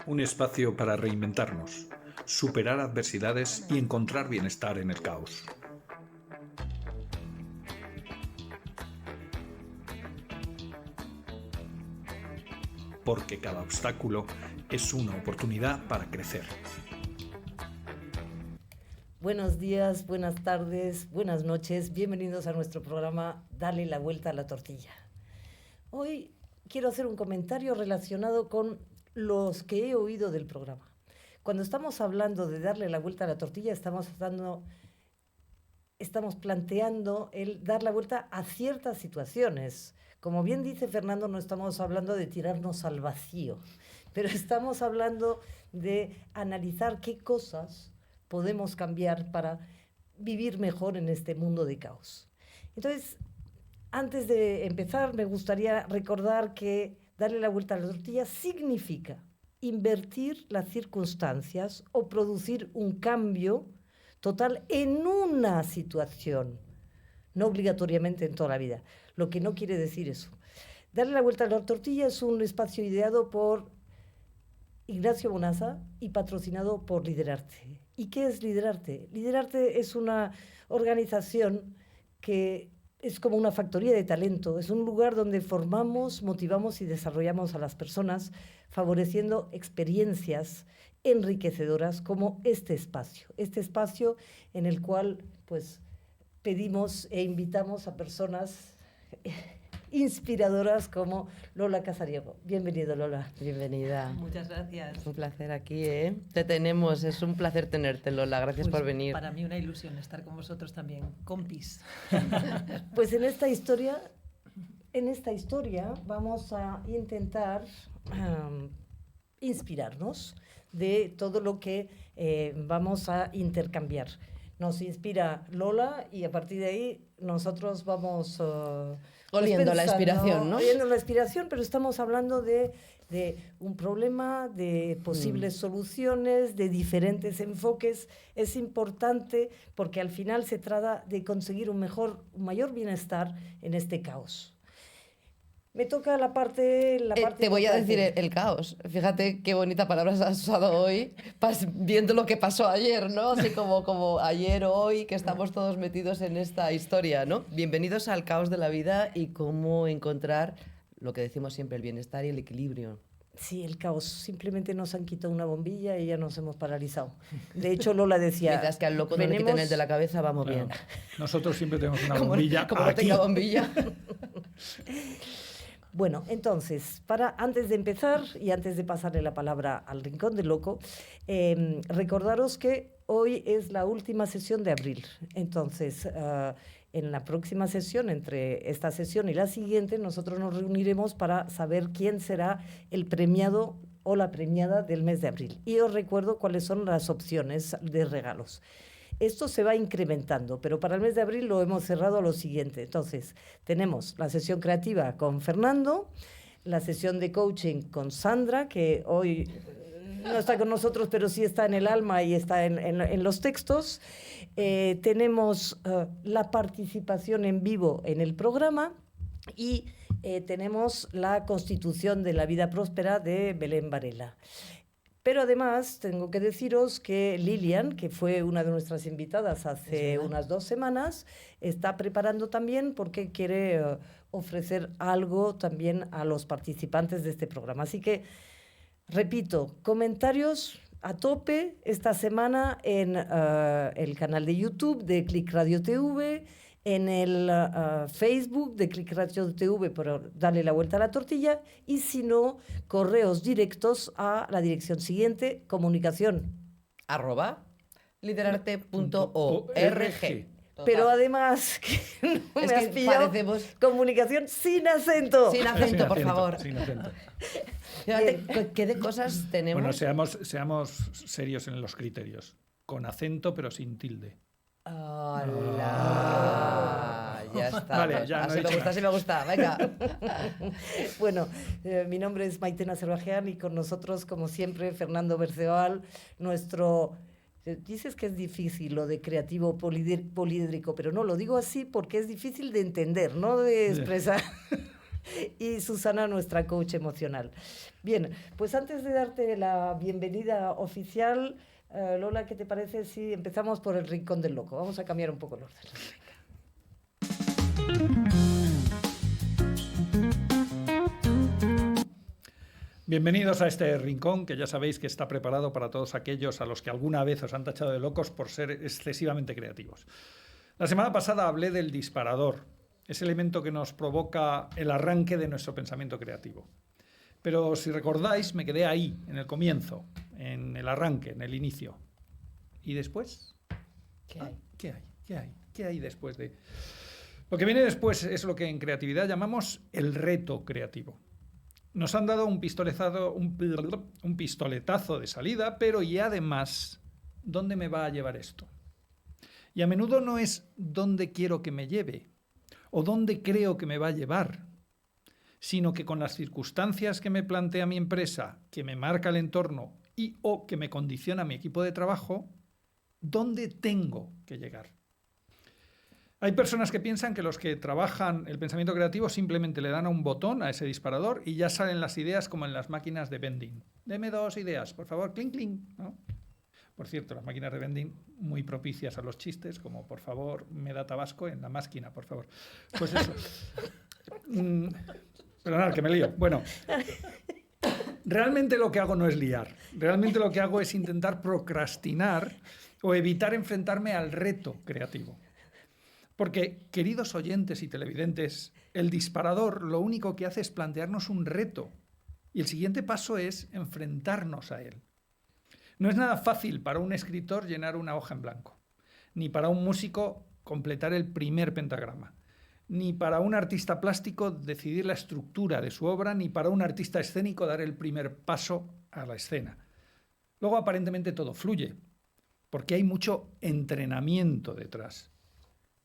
Un espacio para reinventarnos, superar adversidades y encontrar bienestar en el caos. Porque cada obstáculo es una oportunidad para crecer. Buenos días, buenas tardes, buenas noches. Bienvenidos a nuestro programa Dale la vuelta a la tortilla. Hoy quiero hacer un comentario relacionado con los que he oído del programa. Cuando estamos hablando de darle la vuelta a la tortilla, estamos planteando el dar la vuelta a ciertas situaciones. Como bien dice Fernando, no estamos hablando de tirarnos al vacío, pero estamos hablando de analizar qué cosas podemos cambiar para vivir mejor en este mundo de caos. Entonces, antes de empezar, me gustaría recordar que darle la vuelta a la tortilla significa invertir las circunstancias o producir un cambio total en una situación, no obligatoriamente en toda la vida, lo que no quiere decir eso. Darle la vuelta a la tortilla es un espacio ideado por Ignacio Bonaza y patrocinado por Liderarte. ¿Y qué es Liderarte? Liderarte es una organización que es como una factoría de talento, es un lugar donde formamos, motivamos y desarrollamos a las personas, favoreciendo experiencias enriquecedoras como este espacio en el cual pues pedimos e invitamos a personas inspiradoras como Lola Casariego. Bienvenido, Lola. Bienvenida. Muchas gracias. Un placer aquí, ¿eh? Te tenemos, es un placer tenerte, Lola. Gracias por venir. Para mí una ilusión estar con vosotros también, compis. Pues en esta historia vamos a intentar inspirarnos de todo lo que vamos a intercambiar. Nos inspira Lola y a partir de ahí nosotros vamos oliendo la inspiración, ¿no? Oliendo la inspiración, pero estamos hablando de un problema, de posibles soluciones, de diferentes enfoques. Es importante porque al final se trata de conseguir un mayor bienestar en este caos. Me toca la parte te voy a decir el caos. Fíjate qué bonita palabra has usado hoy, viendo lo que pasó ayer, ¿no? Así como ayer, hoy, que estamos todos metidos en esta historia, ¿no? Bienvenidos al caos de la vida y cómo encontrar lo que decimos siempre, el bienestar y el equilibrio. Sí, el caos. Simplemente nos han quitado una bombilla y ya nos hemos paralizado. De hecho, Lola decía... Mientras que al loco no le quiten el de la cabeza, vamos bien. Nosotros siempre tenemos una bombilla como aquí. No tenga bombilla. Bueno, entonces, antes de empezar y antes de pasarle la palabra al Rincón del Loco, recordaros que hoy es la última sesión de abril. Entonces, en la próxima sesión, entre esta sesión y la siguiente, nosotros nos reuniremos para saber quién será el premiado o la premiada del mes de abril. Y os recuerdo cuáles son las opciones de regalos. Esto se va incrementando, pero para el mes de abril lo hemos cerrado a lo siguiente. Entonces, tenemos la sesión creativa con Fernando, la sesión de coaching con Sandra, que hoy no está con nosotros, pero sí está en el alma y está en los textos. Tenemos la participación en vivo en el programa y tenemos la Constitución de la Vida Próspera de Belén Varela. Pero además tengo que deciros que Lilian, que fue una de nuestras invitadas hace unas 2 semanas, está preparando también porque quiere ofrecer algo también a los participantes de este programa. Así que, repito, comentarios a tope esta semana en el canal de YouTube de Click Radio TV, en el Facebook de Click Radio TV por darle la vuelta a la tortilla, y si no, correos directos a la dirección siguiente, comunicación@liderarte.org. Pero además, que no me has pillado, comunicación sin acento. Sin acento, por favor. Sin acento. Fíjate, ¿qué de cosas tenemos? Bueno, seamos serios en los criterios. Con acento, pero sin tilde. ¡Hola! Ya está. Vale, ya así me gusta, así me gusta. Venga. Bueno, mi nombre es Maitena Cerbajean y con nosotros, como siempre, Fernando Berceval, nuestro... Dices que es difícil lo de creativo poliédrico, pero no, lo digo así porque es difícil de entender, no de expresar. y Susana, nuestra coach emocional. Bien, pues antes de darte la bienvenida oficial, Lola, ¿qué te parece si empezamos por el Rincón del Loco? Vamos a cambiar un poco el orden. Bienvenidos a este rincón que ya sabéis que está preparado para todos aquellos a los que alguna vez os han tachado de locos por ser excesivamente creativos. La semana pasada hablé del disparador, ese elemento que nos provoca el arranque de nuestro pensamiento creativo. Pero si recordáis, me quedé ahí, en el comienzo, en el arranque, en el inicio. ¿Y después? ¿Qué hay? ¿Qué hay? ¿Qué hay? ¿Qué hay después de...? Lo que viene después es lo que en creatividad llamamos el reto creativo. Nos han dado un pistoletazo de salida, pero y además, ¿dónde me va a llevar esto? Y a menudo no es dónde quiero que me lleve o dónde creo que me va a llevar, sino que con las circunstancias que me plantea mi empresa, que me marca el entorno y o que me condiciona mi equipo de trabajo, ¿dónde tengo que llegar? Hay personas que piensan que los que trabajan el pensamiento creativo simplemente le dan a un botón a ese disparador y ya salen las ideas como en las máquinas de vending. Deme 2 ideas, por favor, clink, clink, ¿no? Por cierto, las máquinas de vending muy propicias a los chistes, como por favor, me da tabasco en la máquina, por favor. Pues eso. Perdonad, que me lío. Bueno, realmente lo que hago no es liar. Realmente lo que hago es intentar procrastinar o evitar enfrentarme al reto creativo. Porque, queridos oyentes y televidentes, el disparador lo único que hace es plantearnos un reto y el siguiente paso es enfrentarnos a él. No es nada fácil para un escritor llenar una hoja en blanco, ni para un músico completar el primer pentagrama, ni para un artista plástico decidir la estructura de su obra, ni para un artista escénico dar el primer paso a la escena. Luego, aparentemente, todo fluye, porque hay mucho entrenamiento detrás.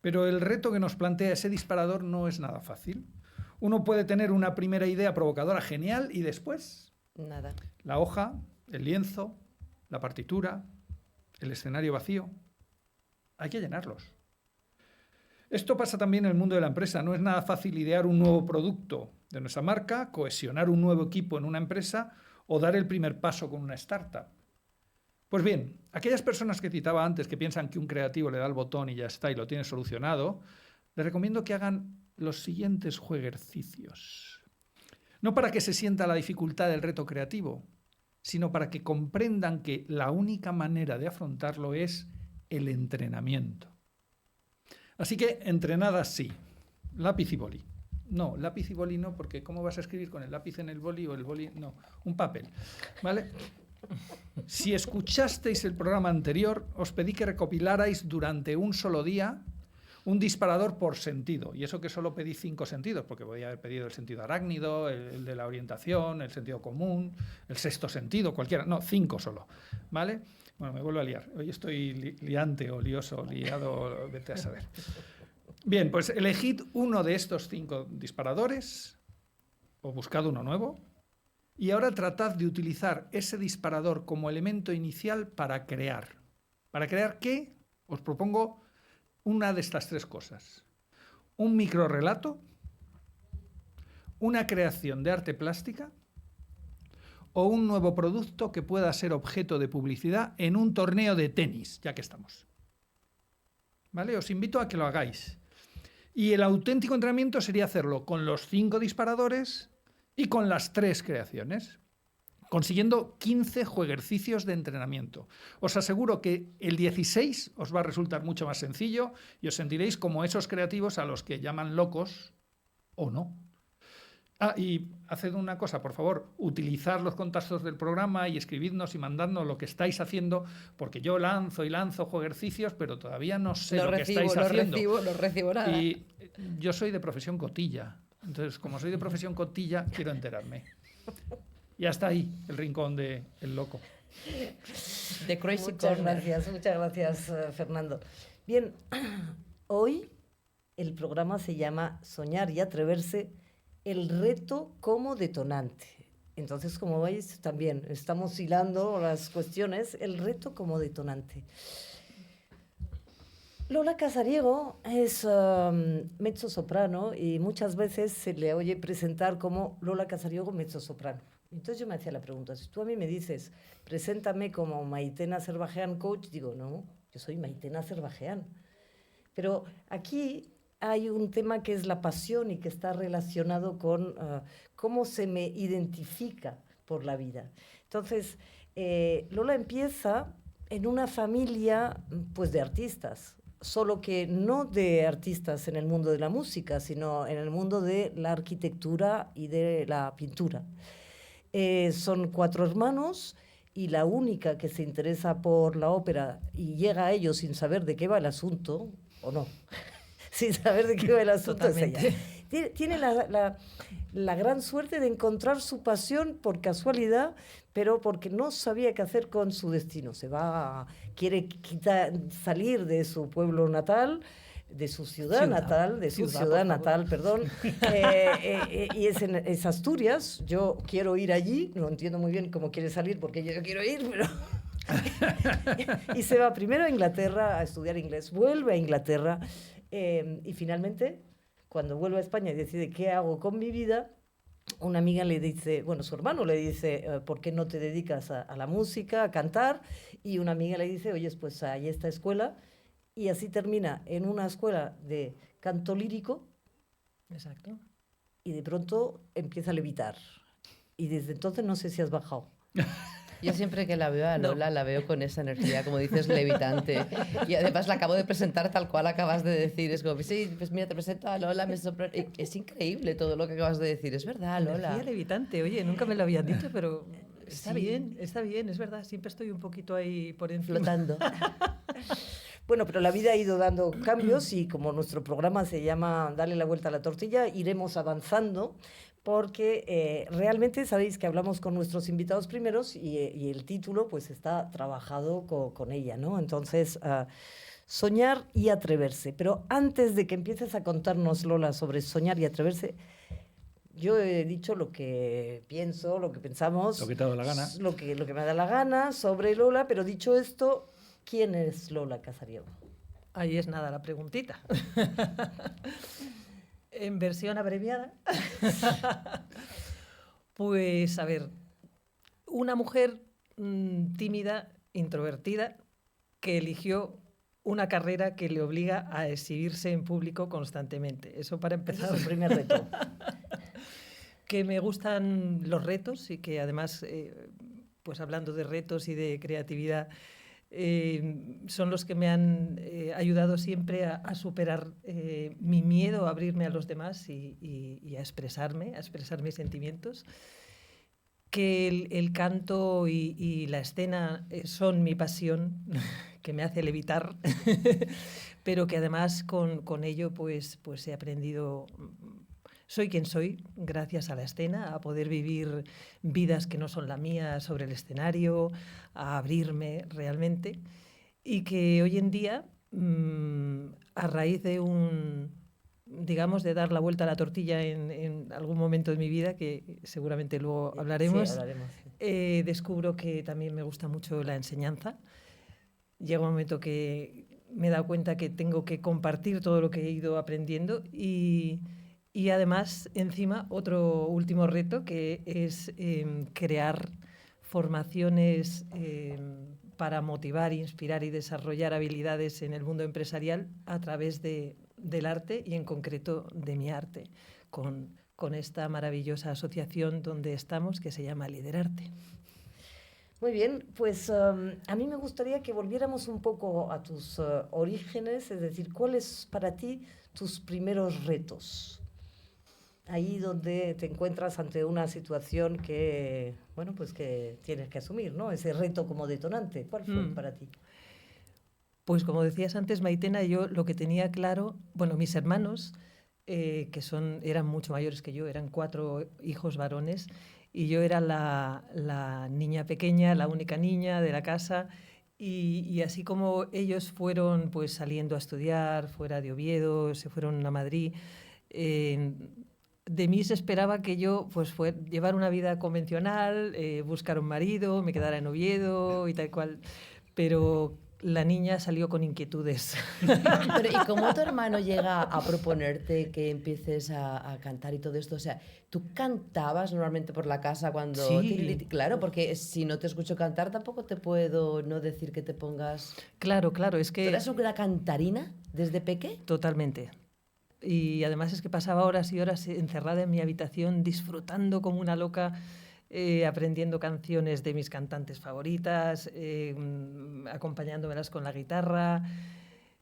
Pero el reto que nos plantea ese disparador no es nada fácil. Uno puede tener una primera idea provocadora genial y después Nada. la hoja, el lienzo, la partitura, el escenario vacío. Hay que llenarlos. Esto pasa también en el mundo de la empresa. No es nada fácil idear un nuevo producto de nuestra marca, cohesionar un nuevo equipo en una empresa o dar el primer paso con una startup. Pues bien, aquellas personas que citaba antes que piensan que un creativo le da el botón y ya está y lo tiene solucionado, les recomiendo que hagan los siguientes ejercicios. No para que se sienta la dificultad del reto creativo, sino para que comprendan que la única manera de afrontarlo es el entrenamiento. Así que entrenad así, lápiz y boli. No, lápiz y boli no, porque ¿cómo vas a escribir con el lápiz en el boli o el boli? No, un papel, ¿vale? Si escuchasteis el programa anterior, os pedí que recopilarais durante un solo día un disparador por sentido. Y eso que solo pedí 5 sentidos, porque podía haber pedido el sentido arácnido, el de la orientación, el sentido común, el sexto sentido, cualquiera. No, 5 solo, ¿vale? Bueno, me vuelvo a liar. Hoy estoy liante o lioso, liado, vete a saber. Bien, pues elegid uno de estos 5 disparadores o buscad uno nuevo. Y ahora tratad de utilizar ese disparador como elemento inicial para crear. ¿Para crear qué? Os propongo una de estas 3 cosas. Un microrrelato, una creación de arte plástica o un nuevo producto que pueda ser objeto de publicidad en un torneo de tenis, ya que estamos. ¿Vale? Os invito a que lo hagáis. Y el auténtico entrenamiento sería hacerlo con los 5 disparadores y con las 3 creaciones, consiguiendo 15 jueguercicios de entrenamiento. Os aseguro que el 16 os va a resultar mucho más sencillo y os sentiréis como esos creativos a los que llaman locos o no. Ah, y haced una cosa, por favor, utilizad los contactos del programa y escribidnos y mandadnos lo que estáis haciendo, porque yo lanzo jueguercicios, pero todavía no sé lo que estáis haciendo. No recibo nada. Y yo soy de profesión cotilla. Entonces, como soy de profesión cotilla, quiero enterarme. Y hasta ahí el rincón del loco. The Crazy Muchas Corner. gracias, Fernando. Bien, hoy el programa se llama Soñar y Atreverse, el reto como detonante. Entonces, como veis, también estamos hilando las cuestiones, el reto como detonante. Lola Casariego es mezzo-soprano y muchas veces se le oye presentar como Lola Casariego mezzo-soprano. Entonces yo me hacía la pregunta, si tú a mí me dices, preséntame como Maitena Serbajean coach, digo, no, yo soy Maitena Serbajean. Pero aquí hay un tema que es la pasión y que está relacionado con cómo se me identifica por la vida. Entonces, Lola empieza en una familia pues de artistas, solo que no de artistas en el mundo de la música, sino en el mundo de la arquitectura y de la pintura. Son 4 hermanos y la única que se interesa por la ópera y llega a ellos sin saber de qué va el asunto, o no, sin saber de qué va el asunto es ella. Tiene la gran suerte de encontrar su pasión por casualidad, pero porque no sabía qué hacer con su destino. Quiere salir de su pueblo natal, de su ciudad natal, perdón, y es Asturias. Yo quiero ir allí, no entiendo muy bien cómo quiere salir porque yo quiero ir, pero... y se va primero a Inglaterra a estudiar inglés, vuelve a Inglaterra y finalmente, cuando vuelve a España y decide qué hago con mi vida, una amiga le dice, bueno, su hermano le dice, ¿por qué no te dedicas a la música, a cantar? Y una amiga le dice, oye, pues hay esta escuela. Y así termina en una escuela de canto lírico. Exacto. Y de pronto empieza a levitar. Y desde entonces no sé si has bajado. Yo siempre que la veo a Lola, la veo con esa energía, como dices, levitante. Y además la acabo de presentar tal cual acabas de decir. Es como, sí, pues mira, te presento a Lola. Es increíble todo lo que acabas de decir. Es verdad, Lola. Energía levitante. Oye, nunca me lo habían dicho, pero está bien, es verdad. Siempre estoy un poquito ahí por encima. Flotando. Bueno, pero la vida ha ido dando cambios y como nuestro programa se llama Dale la vuelta a la tortilla, iremos avanzando porque realmente sabéis que hablamos con nuestros invitados primeros y el título pues está trabajado con ella, ¿no? Entonces, soñar y atreverse. Pero antes de que empieces a contarnos, Lola, sobre soñar y atreverse, yo he dicho lo que pienso, lo que pensamos. Lo que te ha dado la gana. Lo que me da la gana sobre Lola, pero dicho esto, ¿quién es Lola Casariego? Ahí es nada la preguntita. En versión abreviada. Pues, a ver, una mujer tímida, introvertida, que eligió una carrera que le obliga a exhibirse en público constantemente. Eso para empezar. Ese es el primer reto. Que me gustan los retos y que además, pues hablando de retos y de creatividad, son los que me han ayudado siempre a superar mi miedo a abrirme a los demás y a expresar mis sentimientos. Que el canto y la escena son mi pasión, que me hace levitar, pero que además con ello pues he aprendido... Soy quien soy gracias a la escena, a poder vivir vidas que no son la mía sobre el escenario, a abrirme realmente. Y que hoy en día, a raíz de de dar la vuelta a la tortilla en algún momento de mi vida, que seguramente luego hablaremos, Sí, hablaremos, sí. descubro que también me gusta mucho la enseñanza. Llega un momento que me he dado cuenta que tengo que compartir todo lo que he ido aprendiendo y además, encima, otro último reto que es crear formaciones para motivar, inspirar y desarrollar habilidades en el mundo empresarial a través del arte y en concreto de mi arte, con esta maravillosa asociación donde estamos que se llama Liderarte. Muy bien, pues a mí me gustaría que volviéramos un poco a tus orígenes, es decir, ¿cuáles para ti tus primeros retos? Ahí donde te encuentras ante una situación que, bueno, pues que tienes que asumir, ¿no? Ese reto como detonante, ¿cuál fue para ti? Pues como decías antes, Maitena, yo lo que tenía claro, bueno, mis hermanos, eran mucho mayores que yo, eran 4 hijos varones, y yo era la niña pequeña, la única niña de la casa, y así como ellos fueron pues saliendo a estudiar fuera de Oviedo, se fueron a Madrid, de mí se esperaba que yo pues llevar una vida convencional, buscar un marido, me quedara en Oviedo y tal cual. Pero la niña salió con inquietudes. Pero ¿y cómo tu hermano llega a proponerte que empieces a cantar y todo esto? O sea, ¿tú cantabas normalmente por la casa cuando... Sí. Claro, porque si no te escucho cantar tampoco te puedo no decir que te pongas... Claro, es ¿Tú que... eras una cantarina desde peque? Totalmente. Y además es que pasaba horas y horas encerrada en mi habitación disfrutando como una loca, aprendiendo canciones de mis cantantes favoritas, acompañándomelas con la guitarra,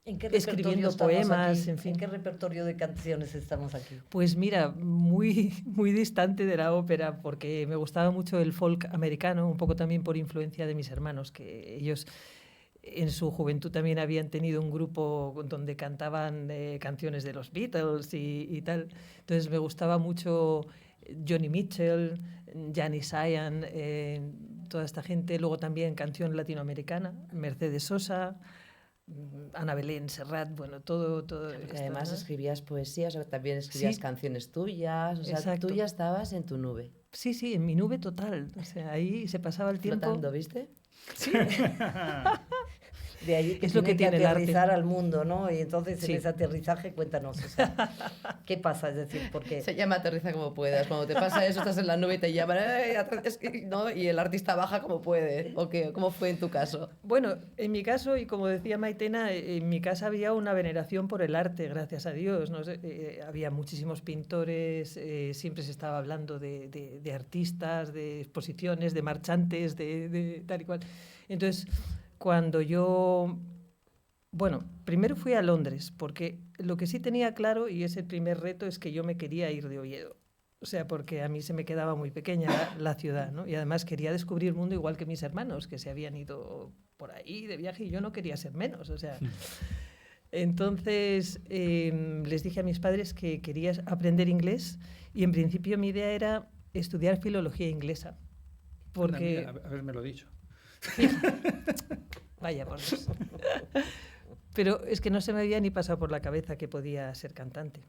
¿En qué repertorio escribiendo estamos poemas, aquí? en fin. ¿En qué repertorio de canciones estamos aquí? Pues mira, muy, muy distante de la ópera, porque me gustaba mucho el folk americano, un poco también por influencia de mis hermanos, que ellos en su juventud también habían tenido un grupo donde cantaban canciones de los Beatles y tal. Entonces me gustaba mucho Johnny Mitchell, Janis Ian, toda esta gente. Luego también canción latinoamericana, Mercedes Sosa, Ana Belén, Serrat, bueno, todo. Porque además escribías poesías, o también escribías canciones tuyas, o sea, Exacto. tú ya estabas en tu nube. Sí, en mi nube total. O sea, ahí se pasaba el tiempo. Flotando, ¿viste? Sí. De ahí que Es lo que tiene el arte. aterrizar al mundo, ¿no? Y entonces Sí. en ese aterrizaje, cuéntanos, o sea, ¿qué pasa? Es decir, porque Se llama aterriza como puedas. Cuando te pasa eso, estás en la nube y te llaman, ¿no? Y el artista baja como puede. ¿O qué? ¿Cómo fue en tu caso? Bueno, en mi caso, y como decía Maitena, en mi casa había una veneración por el arte, gracias a Dios. ¿No? Había muchísimos pintores, siempre se estaba hablando de artistas, de exposiciones, de marchantes, de tal y cual. Entonces, cuando yo... Bueno, primero fui a Londres, porque lo que sí tenía claro, y ese primer reto, es que yo me quería ir de Oviedo. O sea, porque a mí se me quedaba muy pequeña la ciudad, ¿no? Y además quería descubrir el mundo igual que mis hermanos, que se habían ido por ahí de viaje y yo no quería ser menos, o sea... Entonces les dije a mis padres que quería aprender inglés y en principio mi idea era estudiar filología inglesa. Porque... Haberme lo dicho. Vaya por Dios. Pero es que no se me había ni pasado por la cabeza que podía ser cantante.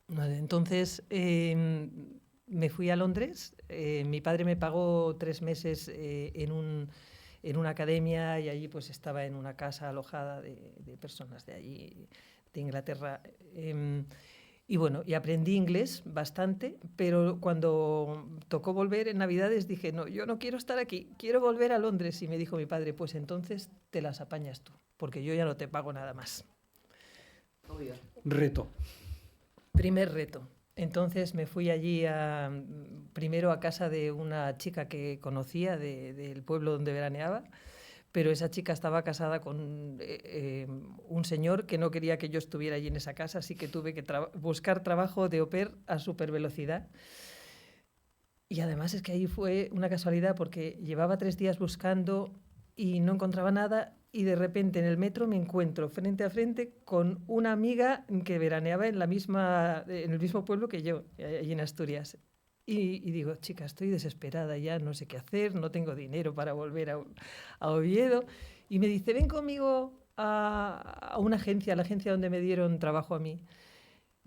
Vale, entonces me fui a Londres. Mi padre me pagó 3 meses en una academia y allí pues estaba en una casa alojada de personas de allí, de Inglaterra. Y bueno, y aprendí inglés bastante, pero cuando tocó volver en Navidades dije, no, yo no quiero estar aquí, quiero volver a Londres. Y me dijo mi padre, pues entonces te las apañas tú, porque yo ya no te pago nada más. Obvio. Reto. Primer reto. Entonces me fui allí primero a casa de una chica que conocía del pueblo donde veraneaba, pero esa chica estaba casada con un señor que no quería que yo estuviera allí en esa casa, así que tuve que buscar trabajo de au pair a supervelocidad. Y además es que ahí fue una casualidad porque llevaba 3 días buscando y no encontraba nada y de repente en el metro me encuentro frente a frente con una amiga que veraneaba en el mismo pueblo que yo, allí en Asturias. Y digo, chica, estoy desesperada ya, no sé qué hacer, no tengo dinero para volver a Oviedo. Y me dice, ven conmigo a una agencia, a la agencia donde me dieron trabajo a mí,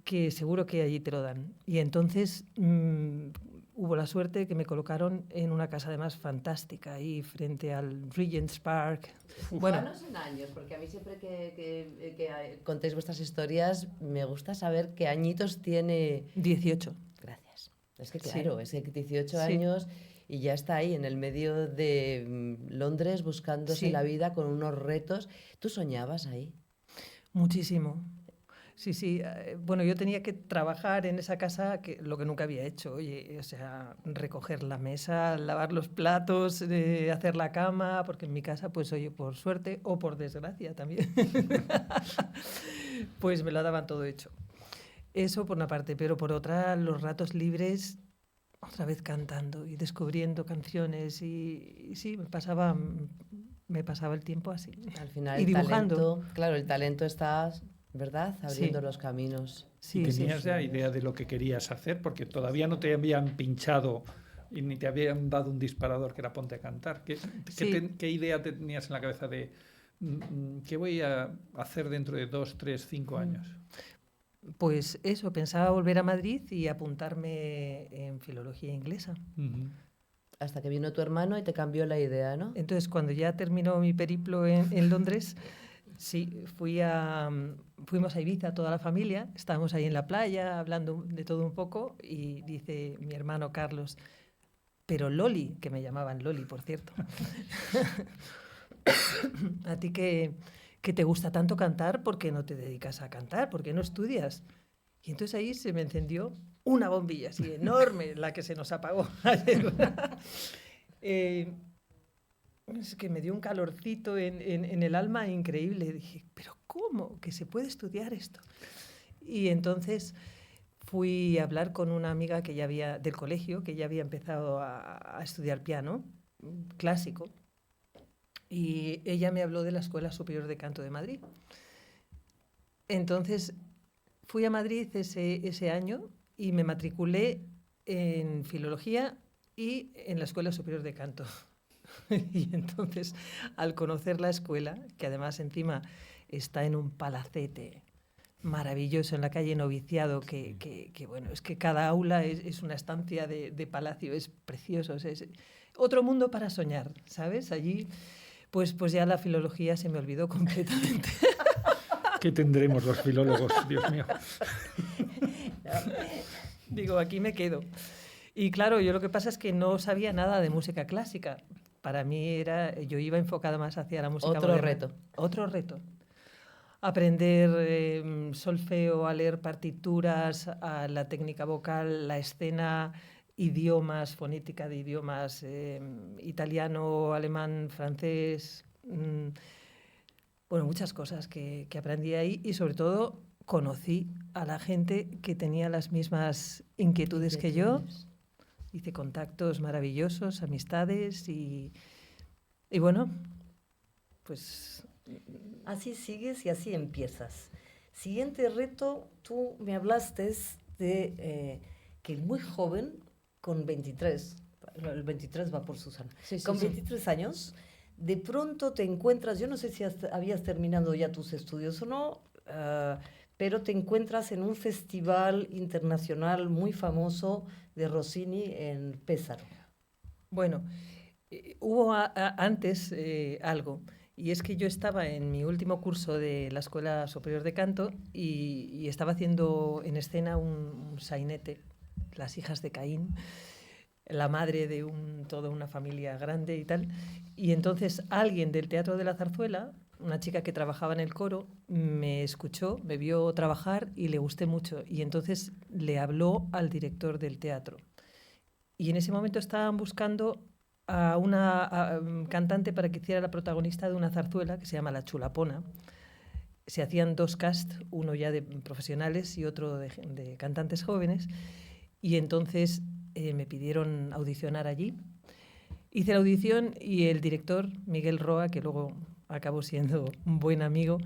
que seguro que allí te lo dan. Y entonces hubo la suerte que me colocaron en una casa además fantástica, ahí frente al Regent's Park. Bueno, en años, porque a mí siempre que contéis vuestras historias me gusta saber qué añitos tiene... 18. Gracias. Es que claro, Sí. es que 18 Sí. años y ya está ahí en el medio de Londres buscándose Sí. la vida con unos retos. ¿Tú soñabas ahí? Muchísimo. Sí. Bueno, yo tenía que trabajar en esa casa, lo que nunca había hecho. Oye, o sea, recoger la mesa, lavar los platos, hacer la cama, porque en mi casa, pues oye, por suerte o por desgracia también, pues me lo daban todo hecho. Eso por una parte, pero por otra, los ratos libres, otra vez cantando y descubriendo canciones y sí, me pasaba el tiempo así. Al final y el dibujando. talento, claro, el talento está, ¿verdad? Abriendo Sí. los caminos. Sí, ¿Y sí, tenías sí. ya idea de lo que querías hacer? Porque todavía no te habían pinchado y ni te habían dado un disparador que era ponte a cantar. Sí. ¿Qué idea tenías en la cabeza de qué voy a hacer dentro de 2, 3, 5 años? Pues eso, pensaba volver a Madrid y apuntarme en filología inglesa. Uh-huh. Hasta que vino tu hermano y te cambió la idea, ¿no? Entonces, cuando ya terminó mi periplo en Londres, sí, fuimos a Ibiza toda la familia, estábamos ahí en la playa hablando de todo un poco y dice mi hermano Carlos, pero Loli, que me llamaban Loli, por cierto, a ti que te gusta tanto cantar, ¿por qué no te dedicas a cantar? ¿Por qué no estudias? Y entonces ahí se me encendió una bombilla así enorme, la que se nos apagó ayer. Es que me dio un calorcito en el alma increíble. Dije, ¿pero cómo? ¿Que se puede estudiar esto? Y entonces fui a hablar con una amiga que ya había, del colegio, que ya había empezado a estudiar piano clásico. Y ella me habló de la Escuela Superior de Canto de Madrid. Entonces fui a Madrid ese año y me matriculé en Filología y en la Escuela Superior de Canto. Y entonces, al conocer la escuela, que además encima está en un palacete maravilloso en la calle Noviciado, que bueno, es que cada aula es una estancia de palacio, es precioso, es otro mundo para soñar, ¿sabes? Allí, pues ya la filología se me olvidó completamente. ¿Qué tendremos los filólogos, Dios mío? Digo, aquí me quedo. Y claro, yo lo que pasa es que no sabía nada de música clásica. Para mí yo iba enfocada más hacia la música Otro moderna. reto. Otro reto. Aprender solfeo, a leer partituras, a la técnica vocal, la escena, idiomas, fonética de idiomas, italiano, alemán, francés. Bueno, muchas cosas que aprendí ahí y sobre todo conocí a la gente que tenía las mismas inquietudes que yo. Hice contactos maravillosos, amistades y bueno, pues... Así sigues y así empiezas. Siguiente reto, tú me hablaste de que muy joven, con 23, el 23 va por Susana, Sí, sí, con sí. 23 años, de pronto te encuentras, yo no sé si habías terminado ya tus estudios o no, pero te encuentras en un festival internacional muy famoso de Rossini en Pésaro. Bueno, hubo antes algo, y es que yo estaba en mi último curso de la Escuela Superior de Canto y estaba haciendo en escena un sainete, Las hijas de Caín, la madre de toda una familia grande y tal, y entonces alguien del Teatro de la Zarzuela, una chica que trabajaba en el coro, me escuchó, me vio trabajar y le gusté mucho, y entonces le habló al director del teatro. Y en ese momento estaban buscando a una cantante para que hiciera la protagonista de una zarzuela que se llama La Chulapona. Se hacían 2 casts, uno ya de profesionales y otro de cantantes jóvenes. Y entonces me pidieron audicionar allí. Hice la audición y el director, Miguel Roa, que luego acabó siendo un buen amigo,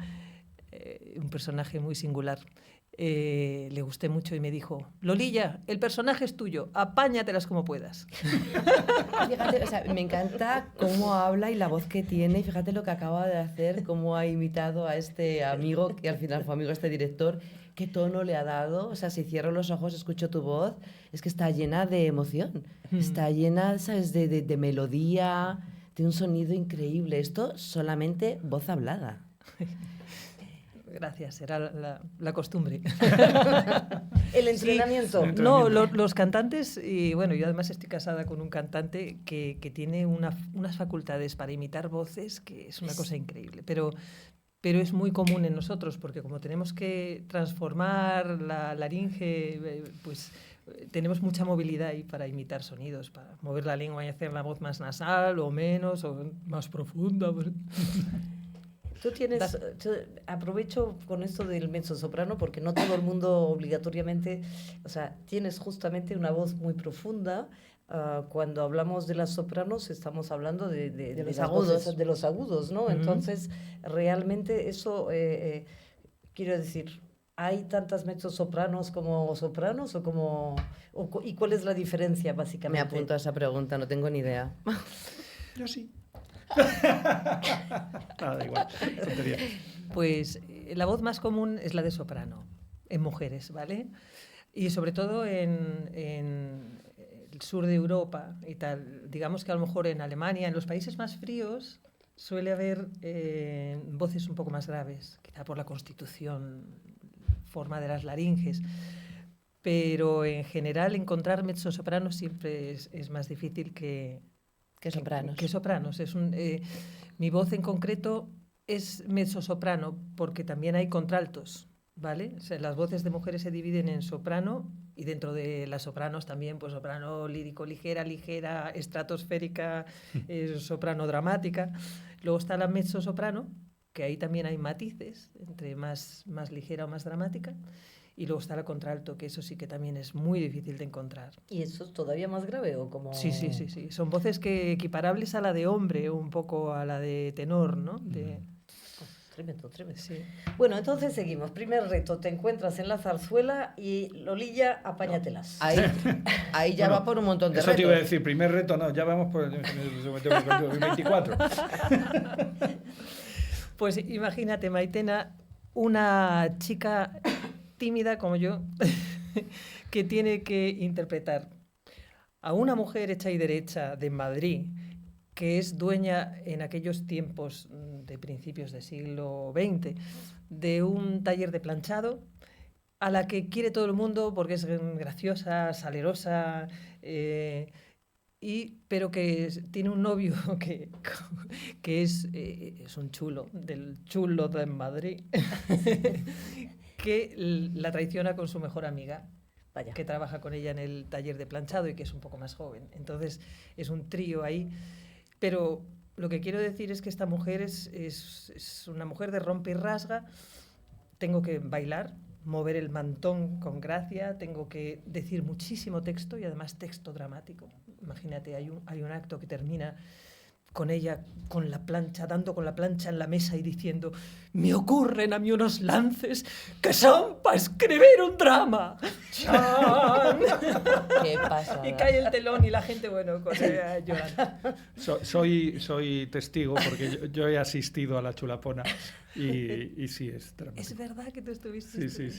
un personaje muy singular, le gusté mucho y me dijo, Lolilla, el personaje es tuyo, apáñatelas como puedas. Fíjate, o sea, me encanta cómo habla y la voz que tiene, y fíjate lo que acaba de hacer, cómo ha imitado a este amigo, que al final fue amigo de este director, qué tono le ha dado, o sea, si cierro los ojos, escucho tu voz, es que está llena de emoción, está llena, ¿sabes?, de melodía, de un sonido increíble, esto solamente voz hablada. Gracias, era la costumbre. El entrenamiento. Sí. No, los cantantes, y bueno, yo además estoy casada con un cantante que tiene unas facultades para imitar voces que es una cosa increíble, pero es muy común en nosotros porque como tenemos que transformar la laringe, pues tenemos mucha movilidad ahí para imitar sonidos, para mover la lengua y hacer la voz más nasal o menos o más profunda. Tú tienes, aprovecho con esto del mezzosoprano porque no todo el mundo obligatoriamente, o sea, tienes justamente una voz muy profunda. Cuando hablamos de las sopranos estamos hablando de los las agudos. voces, de los agudos, ¿no? Entonces, realmente eso, quiero decir, ¿hay tantas mezzosopranos como sopranos y cuál es la diferencia básicamente? Me apunto a esa pregunta, no tengo ni idea. Yo sí. Nada, da igual. Tontería. Pues la voz más común es la de soprano, en mujeres, ¿vale? Y sobre todo en sur de Europa y tal, digamos que a lo mejor en Alemania, en los países más fríos, suele haber voces un poco más graves, quizá por la constitución, forma de las laringes. Pero en general encontrar mezzosopranos siempre es más difícil que sopranos. Que sopranos. Mi voz en concreto es mezzosoprano porque también hay contraltos, ¿vale? O sea, las voces de mujeres se dividen en soprano y dentro de las sopranos también, pues soprano lírico ligera, estratosférica, soprano dramática. Luego está la mezzosoprano, que ahí también hay matices entre más ligera o más dramática. Y luego está la contralto, que eso sí que también es muy difícil de encontrar. ¿Y eso es todavía más grave o como...? Sí. Son voces equiparables a la de hombre, un poco a la de tenor, ¿no? Tremendo. Sí. Bueno, entonces seguimos. Primer reto, te encuentras en la zarzuela y Lolilla, apáñatelas. Ahí ya va por un montón de eso retos. te iba a decir, primer reto, no, ya vamos por el 24. Pues imagínate, Maitena, una chica tímida como yo, que tiene que interpretar a una mujer hecha y derecha de Madrid, que es dueña en aquellos tiempos de principios del siglo XX de un taller de planchado, a la que quiere todo el mundo porque es graciosa, salerosa, pero que tiene un novio que es un chulo, del chulo de Madrid, que la traiciona con su mejor amiga, Vaya. que trabaja con ella en el taller de planchado y que es un poco más joven. Entonces es un trío ahí. Pero lo que quiero decir es que esta mujer es una mujer de rompe y rasga. Tengo que bailar, mover el mantón con gracia, tengo que decir muchísimo texto y además texto dramático. Imagínate, hay un acto que termina con ella con la plancha, dando con la plancha en la mesa y diciendo: me ocurren a mí unos lances que son para escribir un drama. ¡Chan! ¿Qué pasa? Y cae el telón y la gente, bueno, llorando. Soy testigo porque yo he asistido a la chulapona y sí, es dramático. Es verdad que tú estuviste. Sí.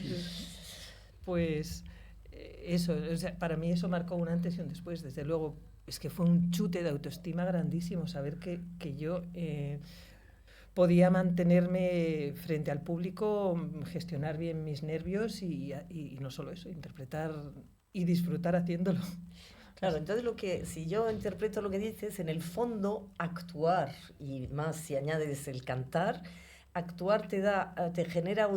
Pues eso, o sea, para mí eso marcó un antes y un después, desde luego. Es que fue un chute de autoestima grandísimo saber que yo podía mantenerme frente al público, gestionar bien mis nervios y no solo eso, interpretar y disfrutar haciéndolo. Claro, entonces si yo interpreto lo que dices, en el fondo actuar, y más si añades el cantar, actuar te genera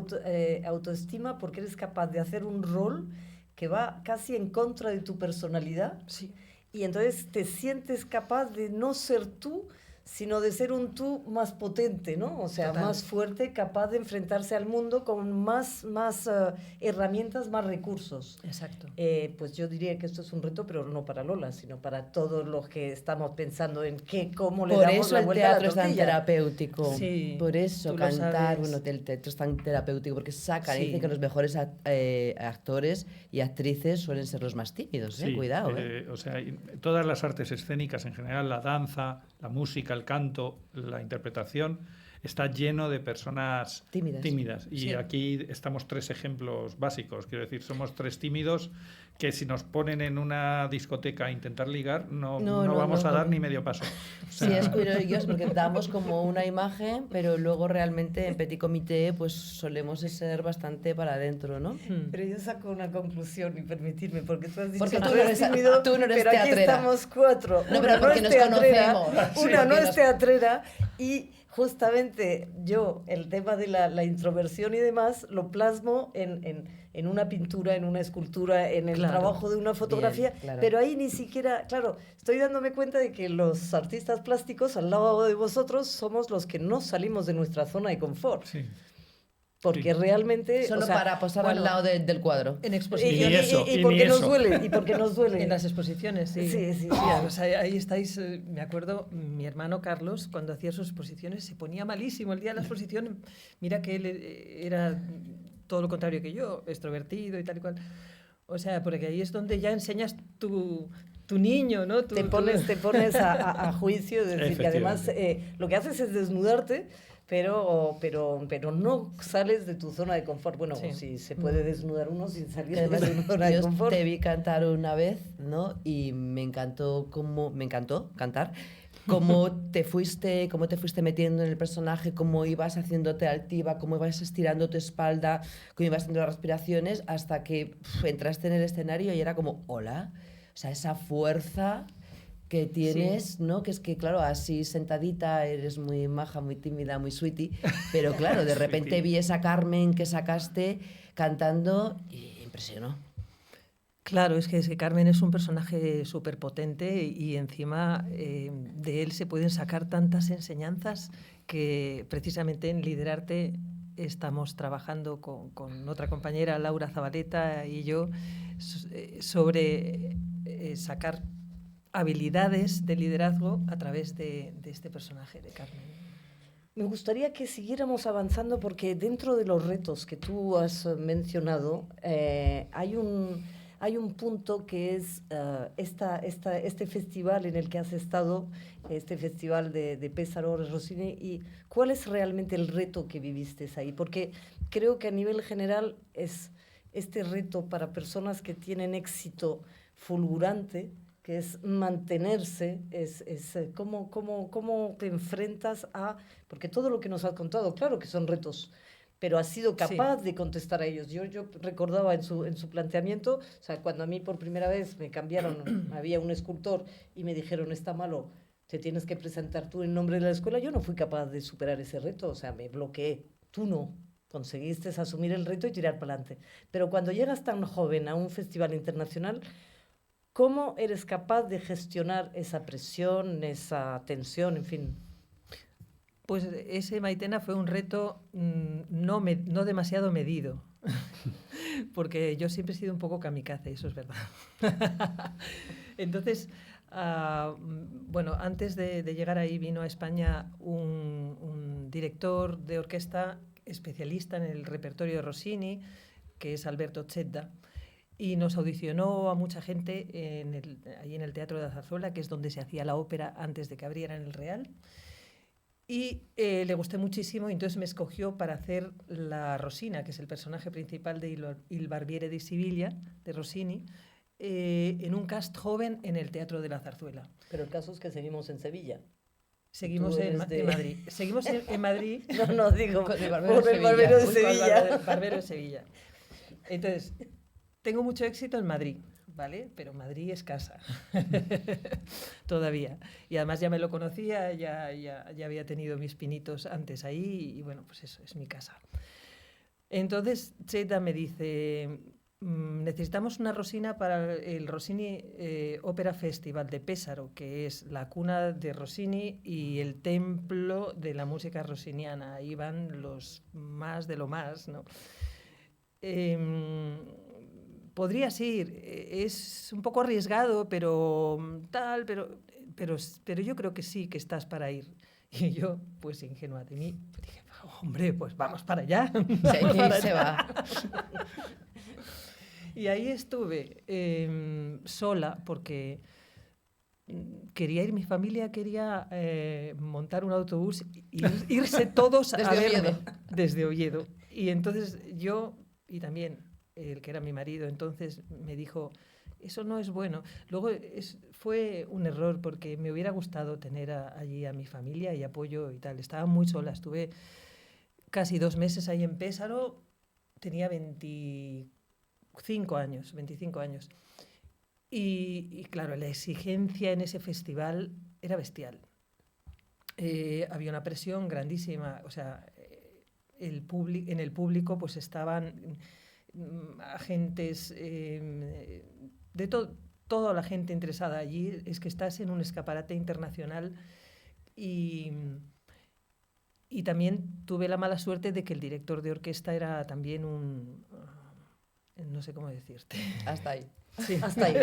autoestima porque eres capaz de hacer un rol que va casi en contra de tu personalidad. Sí. Y entonces te sientes capaz de no ser tú, sino de ser un tú más potente, ¿no? O sea, Total. más fuerte, capaz de enfrentarse al mundo con más herramientas, más recursos. Exacto. Pues yo diría que esto es un reto, pero no para Lola, sino para todos los que estamos pensando en cómo le Por damos eso la el vuelta a la teatro es tan tortilla. terapéutico. Sí, Por eso tú lo cantar, sabes. bueno, el teatro es tan terapéutico porque sacan, Sí. dicen que los mejores actores y actrices suelen ser los más tímidos, Sí, cuidado. O sea, todas las artes escénicas en general, la danza, la música, el canto, la interpretación, está lleno de personas tímidas. Y Sí. aquí estamos 3 ejemplos básicos. Quiero decir, somos 3 tímidos que si nos ponen en una discoteca a intentar ligar, no vamos a dar ni medio paso. O sea, Sí, es curioso porque damos como una imagen, pero luego realmente en petit comité pues solemos ser bastante para adentro, ¿no? Pero yo saco una conclusión, y permitirme, porque tú has dicho Porque que tú no eres tímido, tú no eres pero aquí teatrera. estamos 4. No, pero Una porque es nos teatrera, conocemos. una Sí, no porque es teatrera, y justamente yo el tema de la introversión y demás lo plasmo en una pintura, en una escultura, en el Claro. trabajo de una fotografía, Bien, claro. pero ahí ni siquiera, claro, estoy dándome cuenta de que los artistas plásticos al lado de vosotros somos los que no salimos de nuestra zona de confort, sí. porque Sí. realmente... Solo o sea, para posar bueno, al lado del cuadro. En y exposiciones. eso, y porque ni nos eso. duele, y porque nos duele. En las exposiciones, sí. Sí. Además, ahí estáis, me acuerdo, mi hermano Carlos, cuando hacía sus exposiciones, se ponía malísimo el día de la exposición. Mira que él era todo lo contrario que yo, extrovertido y tal y cual. O sea, porque ahí es donde ya enseñas tu niño, ¿no? Te pones a juicio, es decir, que además lo que haces es desnudarte, pero no sales de tu zona de confort. Bueno, Sí. si se puede desnudar uno sin salir de Además, su zona de yo confort. te vi cantar una vez, ¿no? Y me encantó cantar, cómo te fuiste metiendo en el personaje, cómo ibas haciéndote altiva, cómo ibas estirando tu espalda, cómo ibas haciendo las respiraciones, hasta que entraste en el escenario y era como, hola, o sea, esa fuerza que tienes, ¿no? Que es que, claro, así sentadita eres muy maja, muy tímida, muy sweetie, pero claro, de repente vi esa Carmen que sacaste cantando y impresionó. Claro, es que Carmen es un personaje súper potente y encima de él se pueden sacar tantas enseñanzas que precisamente en Liderarte estamos trabajando con otra compañera, Laura Zabaleta, y yo sobre sacar habilidades de liderazgo a través de este personaje de Carmen. Me gustaría que siguiéramos avanzando porque dentro de los retos que tú has mencionado hay un punto que es este festival en el que has estado, este festival de Pesaro Rossini, y cuál es realmente el reto que viviste ahí, porque creo que a nivel general es este reto para personas que tienen éxito fulgurante, que es mantenerse, cómo te enfrentas a, porque todo lo que nos has contado, claro que son retos, pero has sido capaz de contestar a ellos. Yo recordaba en su planteamiento, o sea, cuando a mí por primera vez me cambiaron, había un escultor y me dijeron, está malo, te tienes que presentar tú en nombre de la escuela, yo no fui capaz de superar ese reto, o sea, me bloqueé, tú no. Conseguiste asumir el reto y tirar para adelante. Pero cuando llegas tan joven a un festival internacional, ¿cómo eres capaz de gestionar esa presión, esa tensión, en fin? Pues ese, Maitena, fue un reto no demasiado medido, porque yo siempre he sido un poco kamikaze, eso es verdad. Entonces, bueno, antes de llegar ahí vino a España un director de orquesta especialista en el repertorio de Rossini, que es Alberto Cedda, y nos audicionó a mucha gente allí en el Teatro de la Zarzuela, que es donde se hacía la ópera antes de que abrieran el Real. Y le gusté muchísimo y entonces me escogió para hacer la Rosina, que es el personaje principal de Il Barbiere di Siviglia, de Rossini, en un cast joven en el Teatro de la Zarzuela. Pero el caso es que seguimos en Sevilla. Seguimos en Madrid. Seguimos en Madrid. No, digo, Con el por el Barbero de Sevilla. Barbero de Sevilla. Entonces, tengo mucho éxito en Madrid, ¿vale? Pero Madrid es casa. Todavía. Y además ya me lo conocía, ya había tenido mis pinitos antes ahí y bueno, pues eso, es mi casa. Entonces, Cheta me dice, necesitamos una Rosina para el Rossini Opera Festival de Pesaro, que es la cuna de Rossini y el templo de la música rossiniana. Ahí van los más de lo más, ¿no? Podrías ir, es un poco arriesgado, pero yo creo que sí, que estás para ir. Y yo, pues ingenua de mí, dije, hombre, pues vamos para allá. Se va. Y ahí estuve sola porque quería ir, mi familia quería montar un autobús y irse todos a verme desde Oviedo. Y entonces yo, y también el que era mi marido, entonces me dijo, eso no es bueno. Luego fue un error porque me hubiera gustado tener allí a mi familia y apoyo y tal. Estaba muy sola, estuve casi 2 meses ahí en Pesaro, tenía 25 años. Y claro, la exigencia en ese festival era bestial. Había una presión grandísima, o sea, en el público pues estaban agentes de toda la gente interesada allí. Es que estás en un escaparate internacional y también tuve la mala suerte de que el director de orquesta era también no sé cómo decirte. Hasta ahí. Sí. Hasta ahí,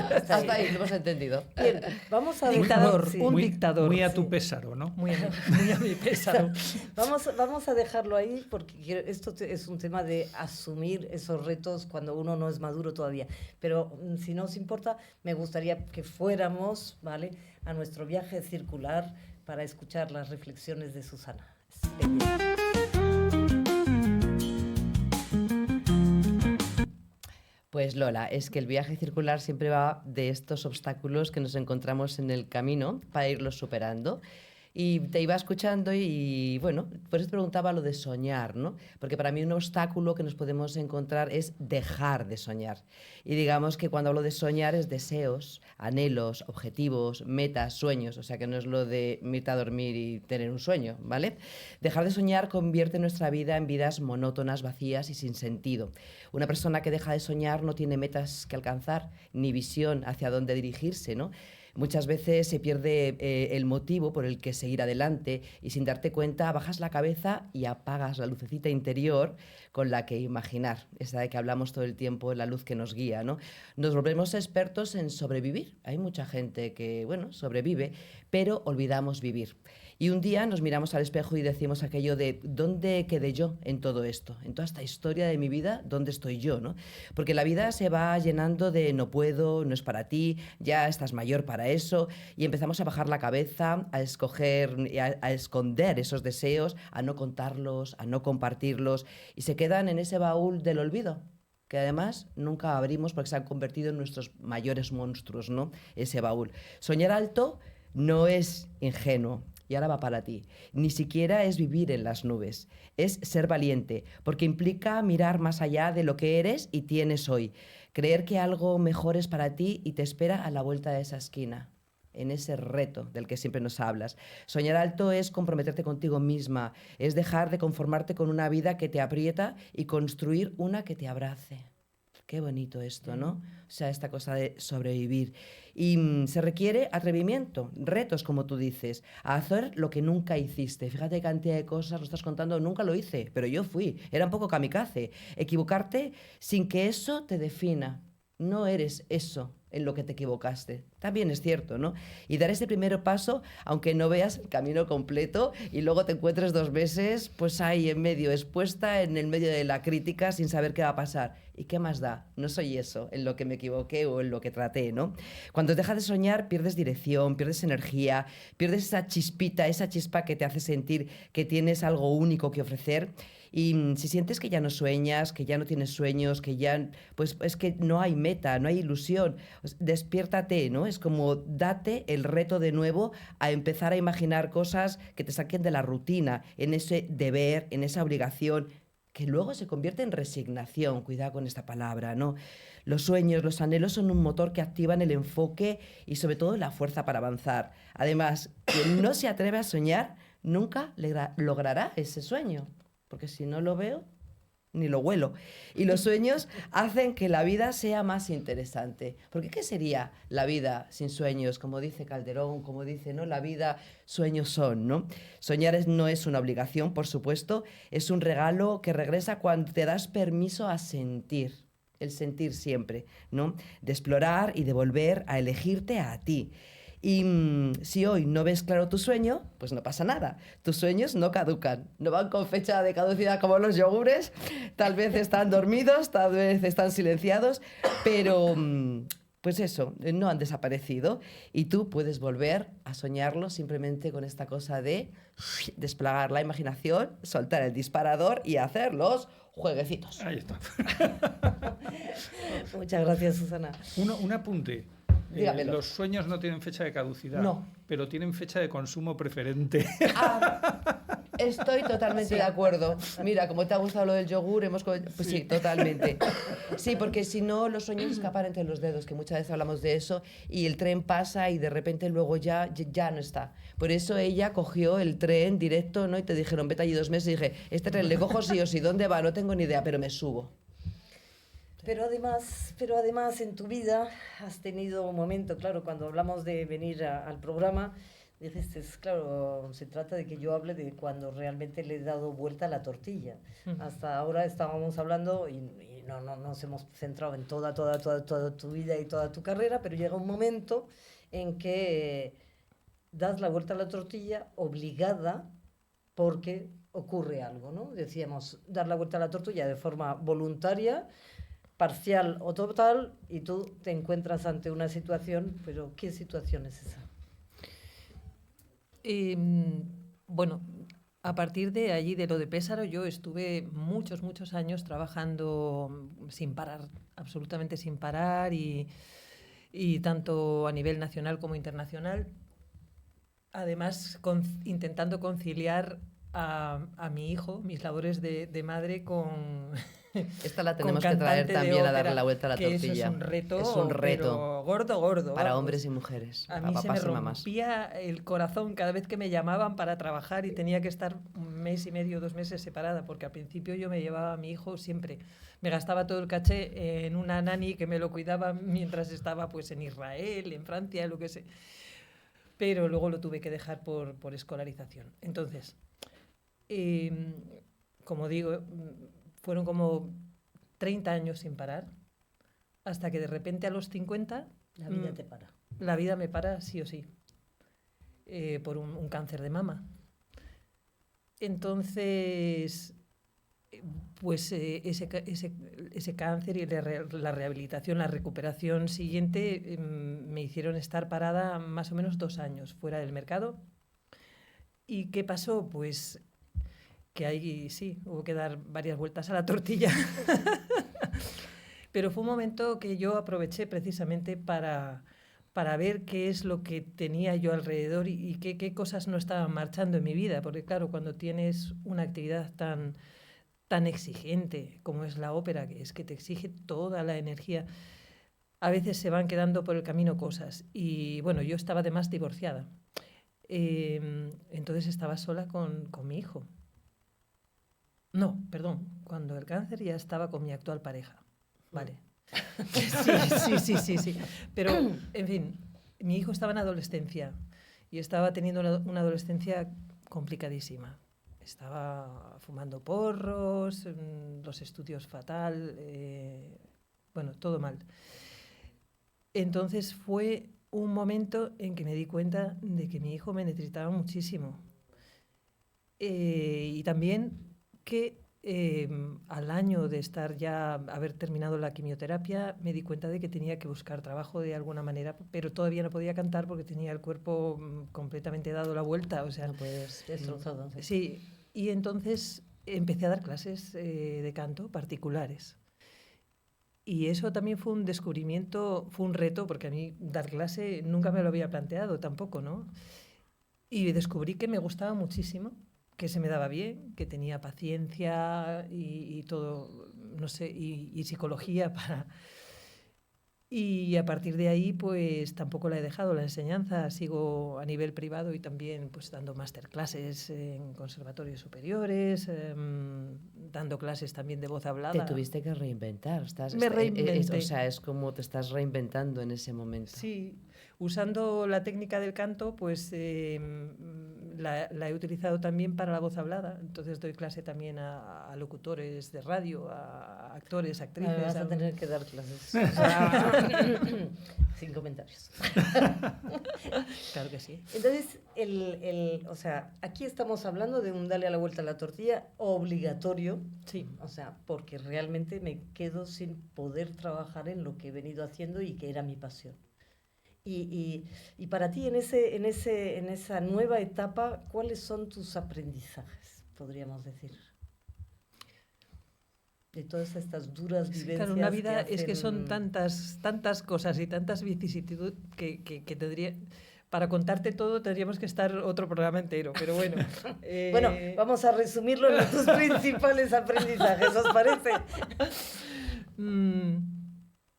lo hemos entendido. Bien, vamos a dictador, sí. un dictador. Muy a tu Pesaro, ¿no? Muy a mi Pesaro. Vamos a dejarlo ahí porque esto es un tema de asumir esos retos cuando uno no es maduro todavía. Pero si no os importa, me gustaría que fuéramos, ¿vale?, a nuestro viaje circular para escuchar las reflexiones de Susana. belleza. Pues Lola, es que el viaje circular siempre va de estos obstáculos que nos encontramos en el camino para irlos superando. Y te iba escuchando y bueno, por eso te preguntaba lo de soñar, ¿no? Porque para mí un obstáculo que nos podemos encontrar es dejar de soñar. Y digamos que cuando hablo de soñar es deseos, anhelos, objetivos, metas, sueños. O sea que no es lo de irte a dormir y tener un sueño, ¿vale? Dejar de soñar convierte nuestra vida en vidas monótonas, vacías y sin sentido. Una persona que deja de soñar no tiene metas que alcanzar, ni visión hacia dónde dirigirse, ¿no? Muchas veces se pierde el motivo por el que seguir adelante y sin darte cuenta bajas la cabeza y apagas la lucecita interior con la que imaginar, esa de que hablamos todo el tiempo, la luz que nos guía, ¿no? Nos volvemos expertos en sobrevivir. Hay mucha gente que, bueno, sobrevive, pero olvidamos vivir. Y un día nos miramos al espejo y decimos aquello de ¿dónde quedé yo en todo esto? En toda esta historia de mi vida, ¿dónde estoy yo, no? Porque la vida se va llenando de no puedo, no es para ti, ya estás mayor para eso, y empezamos a bajar la cabeza, a escoger, a esconder esos deseos, a no contarlos, a no compartirlos, y se quedan en ese baúl del olvido, que además nunca abrimos porque se han convertido en nuestros mayores monstruos, ¿no? Ese baúl. Soñar alto no es ingenuo. Y ahora va para ti. Ni siquiera es vivir en las nubes, es ser valiente, porque implica mirar más allá de lo que eres y tienes hoy, creer que algo mejor es para ti y te espera a la vuelta de esa esquina, en ese reto del que siempre nos hablas. Soñar alto es comprometerte contigo misma, es dejar de conformarte con una vida que te aprieta y construir una que te abrace. Qué bonito esto, ¿no? O sea, esta cosa de sobrevivir. Y se requiere atrevimiento, retos, como tú dices, a hacer lo que nunca hiciste. Fíjate qué cantidad de cosas lo estás contando, nunca lo hice, pero yo fui, era un poco kamikaze. Equivocarte sin que eso te defina. No eres eso en lo que te equivocaste. También es cierto, ¿no? Y dar ese primer paso, aunque no veas el camino completo y luego te encuentres 2 meses, pues ahí en medio, expuesta en el medio de la crítica sin saber qué va a pasar. ¿Y qué más da? No soy eso en lo que me equivoqué o en lo que traté, ¿no? Cuando dejas de soñar, pierdes dirección, pierdes energía, pierdes esa chispita, esa chispa que te hace sentir que tienes algo único que ofrecer. Y si sientes que ya no sueñas, que ya no tienes sueños, que ya, pues es que no hay meta, no hay ilusión, despiértate, ¿no? Es como date el reto de nuevo a empezar a imaginar cosas que te saquen de la rutina, en ese deber, en esa obligación, que luego se convierte en resignación, cuidado con esta palabra, ¿no? Los sueños, los anhelos son un motor que activan el enfoque y sobre todo la fuerza para avanzar. Además, quien no se atreve a soñar nunca logrará ese sueño. Porque si no lo veo, ni lo huelo. Y los sueños hacen que la vida sea más interesante. Porque ¿qué sería la vida sin sueños? Como dice Calderón, como dice, ¿no? La vida, sueños son, ¿no? Soñar no es una obligación, por supuesto, es un regalo que regresa cuando te das permiso a sentir. El sentir siempre, ¿no? De explorar y de volver a elegirte a ti. Y si hoy no ves claro tu sueño, pues no pasa nada. Tus sueños no caducan, no van con fecha de caducidad como los yogures. Tal vez están dormidos, tal vez están silenciados, pero pues eso, no han desaparecido. Y tú puedes volver a soñarlo simplemente con esta cosa de desplegar la imaginación, soltar el disparador y hacer los jueguecitos. Ahí está. Muchas gracias, Susana. Un apunte. Dígamelo. Los sueños no tienen fecha de caducidad, No. pero tienen fecha de consumo preferente. Ah, estoy totalmente de acuerdo. Mira, como te ha gustado lo del yogur, pues sí, totalmente. Sí, porque si no, los sueños escapan entre los dedos, que muchas veces hablamos de eso, y el tren pasa y de repente luego ya no está. Por eso ella cogió el tren directo, ¿no? Y te dijeron, vete allí 2 meses, y dije, este tren le cojo sí o sí, ¿dónde va? No tengo ni idea, pero me subo. Pero además en tu vida has tenido un momento, claro, cuando hablamos de venir al programa, dijiste, claro, se trata de que yo hable de cuando realmente le he dado vuelta a la tortilla. Hasta ahora estábamos hablando y no nos hemos centrado en toda tu vida y toda tu carrera, pero llega un momento en que das la vuelta a la tortilla obligada porque ocurre algo, ¿no? Decíamos, dar la vuelta a la tortilla de forma voluntaria, parcial o total, y tú te encuentras ante una situación, pero ¿qué situación es esa? Bueno, A partir de allí, de lo de Pésaro, yo estuve muchos años trabajando sin parar, absolutamente sin parar, y tanto a nivel nacional como internacional. Además, intentando conciliar a mi hijo, mis labores de madre, con Esta la con tenemos que traer cantante de también a darle ópera, la vuelta a la que tortilla. Eso es un reto, Es un reto pero gordo. para vamos. hombres y mujeres, A para mí se me papás y mamás. rompía el corazón cada vez que me llamaban para trabajar y tenía que estar 1 mes y medio, 2 meses separada, porque al principio yo me llevaba a mi hijo siempre. Me gastaba todo el caché en una nani que me lo cuidaba mientras estaba pues en Israel, en Francia, lo que sé. Pero luego lo tuve que dejar por escolarización. Entonces, como digo, fueron como 30 años sin parar, hasta que de repente a los 50... La vida te para. La vida me para sí o sí, por un cáncer de mama. Entonces, pues ese cáncer y la rehabilitación, la recuperación siguiente me hicieron estar parada más o menos 2 años fuera del mercado. ¿Y qué pasó? Pues que ahí sí, hubo que dar varias vueltas a la tortilla. Pero fue un momento que yo aproveché precisamente para ver qué es lo que tenía yo alrededor y qué cosas no estaban marchando en mi vida. Porque claro, cuando tienes una actividad tan exigente como es la ópera, que es que te exige toda la energía, a veces se van quedando por el camino cosas. Y bueno, yo estaba además divorciada. Entonces estaba sola con mi hijo. No, perdón, cuando el cáncer ya estaba con mi actual pareja. Vale. Sí. Pero, en fin, mi hijo estaba en adolescencia y estaba teniendo una adolescencia complicadísima. Estaba fumando porros, los estudios fatal, bueno, todo mal. Entonces fue un momento en que me di cuenta de que mi hijo me necesitaba muchísimo. Y también que al año de haber terminado la quimioterapia, me di cuenta de que tenía que buscar trabajo de alguna manera, pero todavía no podía cantar porque tenía el cuerpo completamente dado la vuelta. O sea, no puedes, destrozado. Sí, y entonces empecé a dar clases de canto particulares. Y eso también fue un descubrimiento, fue un reto, porque a mí dar clase nunca me lo había planteado tampoco, ¿no? Y descubrí que me gustaba muchísimo, que se me daba bien, que tenía paciencia y todo, no sé, y psicología para... Y a partir de ahí, pues tampoco la he dejado la enseñanza, sigo a nivel privado y también pues dando masterclasses en conservatorios superiores, dando clases también de voz hablada. Te tuviste que reinventar. Me reinventé. O sea, es como te estás reinventando en ese momento. Sí, usando la técnica del canto, pues la he utilizado también para la voz hablada. Entonces doy clase también a locutores de radio, a actores, actrices. Me vas a tener que dar clases. Sin comentarios. Claro que sí. Entonces, o sea, aquí estamos hablando de un darle a la vuelta a la tortilla obligatorio. Sí. O sea, porque realmente me quedo sin poder trabajar en lo que he venido haciendo y que era mi pasión. Y para ti, en esa nueva etapa, ¿cuáles son tus aprendizajes, podríamos decir? De todas estas duras vivencias. Claro, una vida es que son tantas cosas y tantas vicisitudes que tendría... Para contarte todo tendríamos que estar otro programa entero, pero bueno. Bueno, vamos a resumirlo en tus principales aprendizajes, ¿os parece?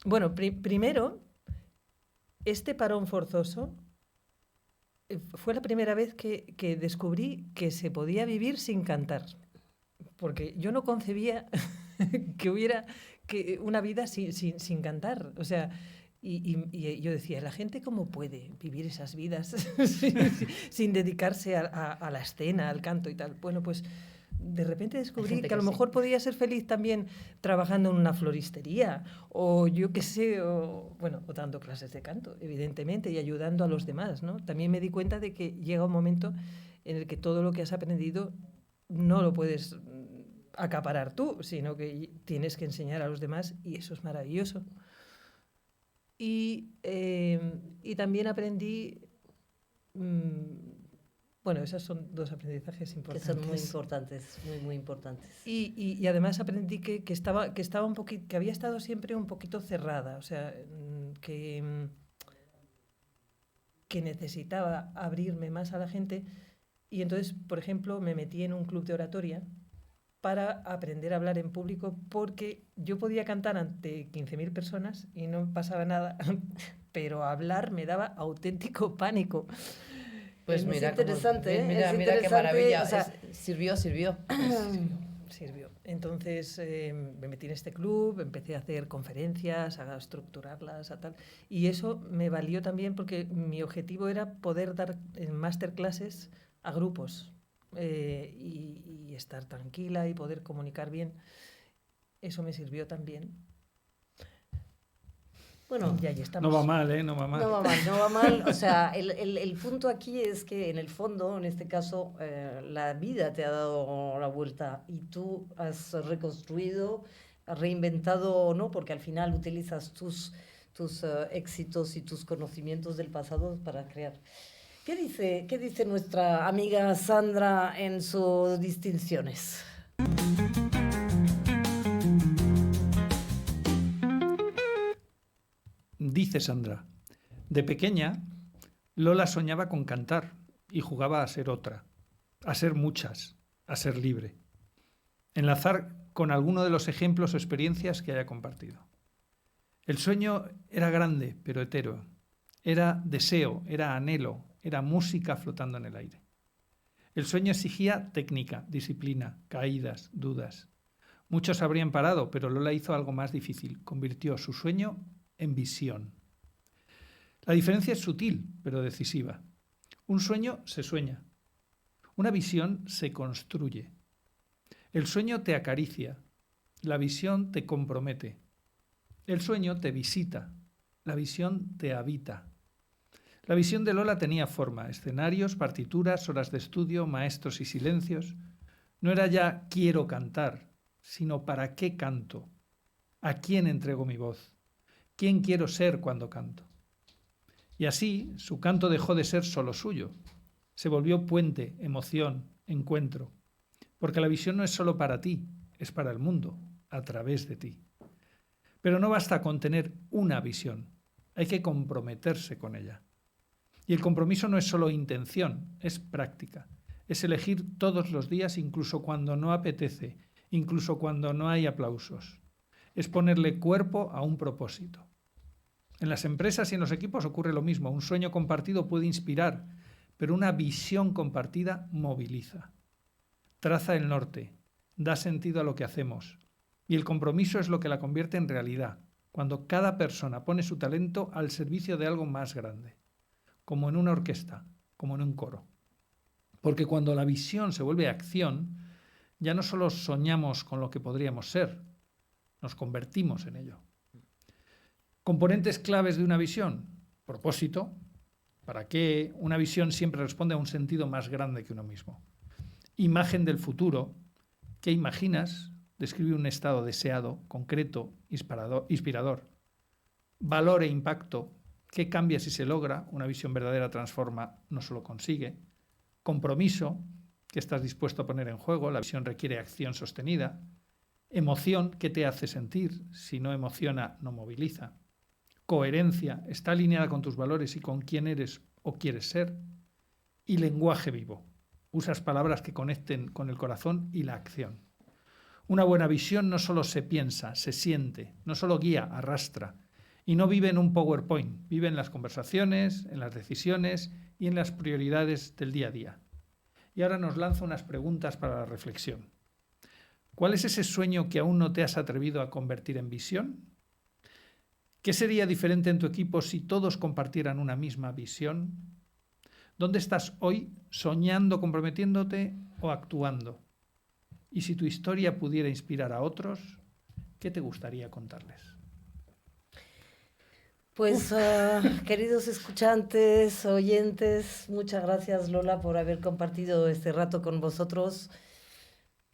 Bueno, primero, este parón forzoso fue la primera vez que descubrí que se podía vivir sin cantar, porque yo no concebía que hubiera una vida sin cantar. O sea, y yo decía, ¿la gente cómo puede vivir esas vidas sin dedicarse a la escena, al canto y tal? Bueno, pues de repente descubrí que a lo mejor podía ser feliz también trabajando en una floristería o yo qué sé, o dando clases de canto, evidentemente, y ayudando a los demás, ¿no? También me di cuenta de que llega un momento en el que todo lo que has aprendido no lo puedes acaparar tú, sino que tienes que enseñar a los demás y eso es maravilloso. Y también aprendí, Bueno, esos son dos aprendizajes Que importantes. son muy importantes, muy importantes. Y además aprendí que estaba un poquito, que había estado siempre un poquito cerrada, o sea, que necesitaba abrirme más a la gente. Y entonces, por ejemplo, me metí en un club de oratoria para aprender a hablar en público, porque yo podía cantar ante 15.000 personas y no pasaba nada, pero hablar me daba auténtico pánico. Pues Es mira, interesante, ¿eh? mira, Es mira qué interesante, maravilla. o sea, Sirvió. Sirvió. Entonces me metí en este club, empecé a hacer conferencias, a estructurarlas, a tal. Y eso me valió también porque mi objetivo era poder dar masterclasses a grupos y estar tranquila y poder comunicar bien. Eso me sirvió también. bueno, Y ahí estamos. No va mal, ¿eh? No va mal. no va mal. O sea, el punto aquí es que en el fondo, en este caso, la vida te ha dado la vuelta y tú has reconstruido, has reinventado, ¿no? Porque al final utilizas tus éxitos y tus conocimientos del pasado para crear. ¿Qué dice nuestra amiga Sandra en sus distinciones? Dice Sandra, de pequeña, Lola soñaba con cantar y jugaba a ser otra, a ser muchas, a ser libre. Enlazar con alguno de los ejemplos o experiencias que haya compartido. El sueño era grande, pero etéreo. Era deseo, era anhelo, era música flotando en el aire. El sueño exigía técnica, disciplina, caídas, dudas. Muchos habrían parado, pero Lola hizo algo más difícil. Convirtió su sueño en visión. La diferencia es sutil, pero decisiva. Un sueño se sueña. Una visión se construye. El sueño te acaricia. La visión te compromete. El sueño te visita. La visión te habita. La visión de Lola tenía forma, escenarios, partituras, horas de estudio, maestros y silencios. No era ya quiero cantar, sino para qué canto, a quién entrego mi voz, quién quiero ser cuando canto. Y así su canto dejó de ser solo suyo. Se volvió puente, emoción, encuentro. Porque la visión no es solo para ti, es para el mundo, a través de ti. Pero no basta con tener una visión, hay que comprometerse con ella. Y el compromiso no es solo intención, es práctica. Es elegir todos los días, incluso cuando no apetece, incluso cuando no hay aplausos. Es ponerle cuerpo a un propósito. En las empresas y en los equipos ocurre lo mismo. Un sueño compartido puede inspirar, pero una visión compartida moviliza. Traza el norte, da sentido a lo que hacemos. Y el compromiso es lo que la convierte en realidad, cuando cada persona pone su talento al servicio de algo más grande, como en una orquesta, como en un coro. Porque cuando la visión se vuelve acción, ya no solo soñamos con lo que podríamos ser, nos convertimos en ello. Componentes claves de una visión: propósito. ¿Para qué? Una visión siempre responde a un sentido más grande que uno mismo. Imagen del futuro. ¿Qué imaginas? Describe un estado deseado, concreto, inspirador. Valor e impacto. ¿Qué cambia si se logra? Una visión verdadera transforma, no solo consigue. Compromiso. ¿Qué estás dispuesto a poner en juego? La visión requiere acción sostenida. Emoción. ¿Qué te hace sentir? Si no emociona, no moviliza. Coherencia. ¿Está alineada con tus valores y con quién eres o quieres ser? Y lenguaje vivo. Usas palabras que conecten con el corazón y la acción. Una buena visión no solo se piensa, se siente, no solo guía, arrastra. Y no vive en un PowerPoint, vive en las conversaciones, en las decisiones y en las prioridades del día a día. Y ahora nos lanza unas preguntas para la reflexión. ¿Cuál es ese sueño que aún no te has atrevido a convertir en visión? ¿Qué sería diferente en tu equipo si todos compartieran una misma visión? ¿Dónde estás hoy, soñando, comprometiéndote o actuando? Y si tu historia pudiera inspirar a otros, ¿qué te gustaría contarles? Pues, queridos escuchantes, oyentes, muchas gracias, Lola, por haber compartido este rato con vosotros.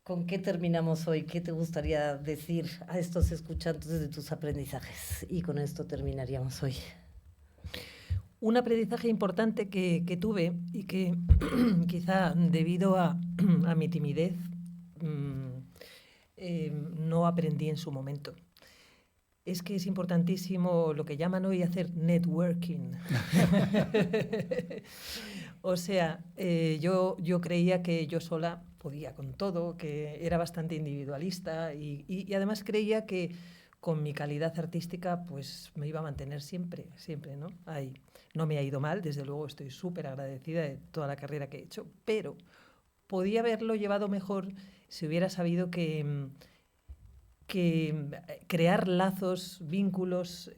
¿Con qué terminamos hoy? ¿Qué te gustaría decir a estos escuchantes de tus aprendizajes? Y con esto terminaríamos hoy. Un aprendizaje importante que tuve y que quizá debido a mi timidez no aprendí en su momento. Es que es importantísimo lo que llaman hoy hacer networking. O sea, yo creía que yo sola podía con todo, que era bastante individualista y además creía que con mi calidad artística pues me iba a mantener siempre, ¿no? Ahí. No me ha ido mal, desde luego estoy súper agradecida de toda la carrera que he hecho, pero podía haberlo llevado mejor si hubiera sabido que crear lazos, vínculos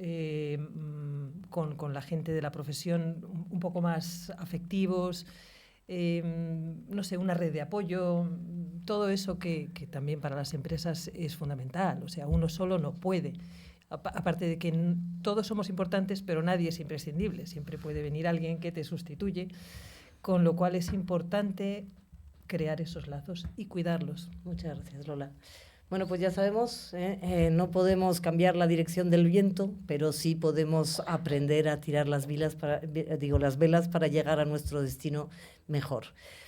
con la gente de la profesión un poco más afectivos, no sé, una red de apoyo, todo eso que también para las empresas es fundamental. O sea, uno solo no puede. Aparte de que todos somos importantes, pero nadie es imprescindible. Siempre puede venir alguien que te sustituye, con lo cual es importante crear esos lazos y cuidarlos. Muchas gracias, Lola. Bueno, pues ya sabemos, no podemos cambiar la dirección del viento, pero sí podemos aprender a tirar las velas para llegar a nuestro destino mejor.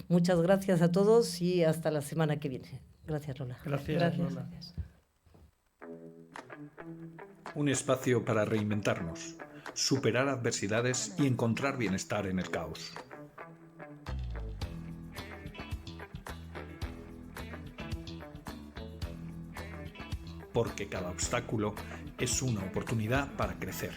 Muchas gracias a todos y hasta la semana que viene. Gracias, Lola. Gracias, Lola. Un espacio para reinventarnos, superar adversidades y encontrar bienestar en el caos. Porque cada obstáculo es una oportunidad para crecer.